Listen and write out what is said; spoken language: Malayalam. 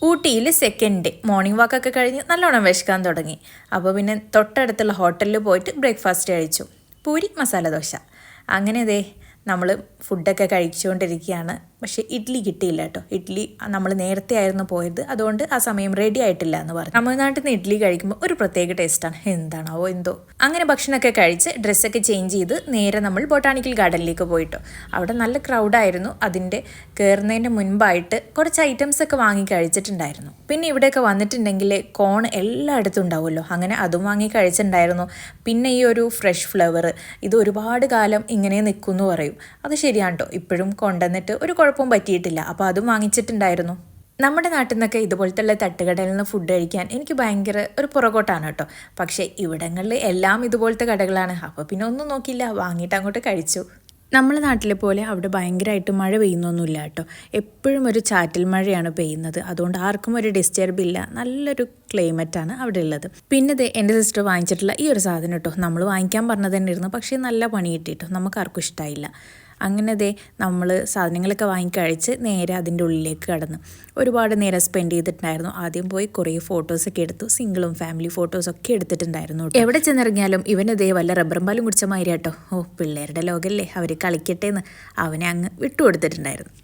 ഊട്ടിയിൽ സെക്കൻഡ് ഡേ മോർണിംഗ് വാക്കൊക്കെ കഴിഞ്ഞ് നല്ലോണം വിശക്കാൻ തുടങ്ങി. അപ്പോൾ പിന്നെ തൊട്ടടുത്തുള്ള ഹോട്ടലിൽ പോയിട്ട് ബ്രേക്ക്ഫാസ്റ്റ് കഴിച്ചു. പൂരി മസാല ദോശ. അങ്ങനെ ദേ നമ്മൾ ഫുഡൊക്കെ കഴിച്ചുകൊണ്ടിരിക്കുകയാണ്. പക്ഷേ ഇഡ്ഡലി കിട്ടിയില്ല കേട്ടോ. ഇഡ്ഡലി നമ്മൾ നേരത്തെ ആയിരുന്നു പോയത്, അതുകൊണ്ട് ആ സമയം റെഡി ആയിട്ടില്ല എന്ന് പറഞ്ഞു. തമിഴ്നാട്ടിൽ നിന്ന് ഇഡ്ഡലി കഴിക്കുമ്പോൾ ഒരു പ്രത്യേക ടേസ്റ്റാണ്. എന്താണോ എന്തോ. അങ്ങനെ ഭക്ഷണമൊക്കെ കഴിച്ച് ഡ്രസ്സൊക്കെ ചേഞ്ച് ചെയ്ത് നേരെ നമ്മൾ ബൊട്ടാണിക്കൽ ഗാർഡനിലേക്ക് പോയിട്ടോ. അവിടെ നല്ല ക്രൗഡായിരുന്നു. അതിൻ്റെ കയറുന്നതിൻ്റെ മുൻപായിട്ട് കുറച്ച് ഐറ്റംസൊക്കെ വാങ്ങി കഴിച്ചിട്ടുണ്ടായിരുന്നു. പിന്നെ ഇവിടെയൊക്കെ വന്നിട്ടുണ്ടെങ്കിൽ കോൺ എല്ലായിടത്തും ഉണ്ടാവുമല്ലോ, അങ്ങനെ അതും വാങ്ങി കഴിച്ചിട്ടുണ്ടായിരുന്നു. പിന്നെ ഈ ഒരു ഫ്രഷ് ഫ്ലവർ, ഇത് ഒരുപാട് കാലം ഇങ്ങനെ നിൽക്കുമെന്ന് പറയും. അത് ശരിയാണ് കേട്ടോ. ഇപ്പോഴും കൊണ്ടുവന്നിട്ട് ഒരു കുഴപ്പവും പറ്റിയിട്ടില്ല. അപ്പോൾ അതും വാങ്ങിച്ചിട്ടുണ്ടായിരുന്നു. നമ്മുടെ നാട്ടിൽ നിന്നൊക്കെ ഇതുപോലത്തെ തട്ടുകടയിൽ നിന്ന് ഫുഡ് കഴിക്കാൻ എനിക്ക് ഭയങ്കര ഒരു പുറകോട്ടാണ് കേട്ടോ. പക്ഷേ ഇവിടങ്ങളിൽ എല്ലാം ഇതുപോലത്തെ കടകളാണ്. അപ്പോൾ പിന്നെ ഒന്നും നോക്കിയില്ല, വാങ്ങിയിട്ട് അങ്ങോട്ട് കഴിച്ചു. നമ്മളെ നാട്ടിലെ പോലെ അവിടെ ഭയങ്കരമായിട്ട് മഴ പെയ്യുന്നൊന്നുമില്ല കേട്ടോ. എപ്പോഴും ഒരു ചാറ്റൽ മഴയാണ് പെയ്യുന്നത്. അതുകൊണ്ട് ആർക്കും ഒരു ഡിസ്റ്റർബ് ഇല്ല. നല്ലൊരു ക്ലൈമറ്റാണ് അവിടെ ഉള്ളത്. പിന്നെ എൻ്റെ സിസ്റ്റർ വാങ്ങിച്ചിട്ടുള്ള ഈ ഒരു സാധനം കേട്ടോ, നമ്മൾ വാങ്ങിക്കാൻ പറഞ്ഞത് തന്നെ ഇരുന്നു. പക്ഷേ നല്ല പണി കിട്ടിയിട്ടോ, നമുക്ക് ആർക്കും ഇഷ്ടമായില്ല. അങ്ങനെ നമ്മൾ സാധനങ്ങളൊക്കെ വാങ്ങിക്കഴിച്ച് നേരെ അതിൻ്റെ ഉള്ളിലേക്ക് കടന്നു. ഒരുപാട് നേരം സ്പെൻഡ് ചെയ്തിട്ടുണ്ടായിരുന്നു. ആദ്യം പോയി കുറേ ഫോട്ടോസൊക്കെ എടുത്തു. സിംഗിളും ഫാമിലി ഫോട്ടോസൊക്കെ എടുത്തിട്ടുണ്ടായിരുന്നു. എവിടെ ചെന്നിറങ്ങിയാലും ഇവന് വല്ല റബ്ബറും പാലും കുടിച്ച മാതിരി കേട്ടോ. പിള്ളേരുടെ ലോകല്ലേ, അവർ കളിക്കട്ടെ എന്ന് അവനെ അങ്ങ് വിട്ടുകൊടുത്തിട്ടുണ്ടായിരുന്നു.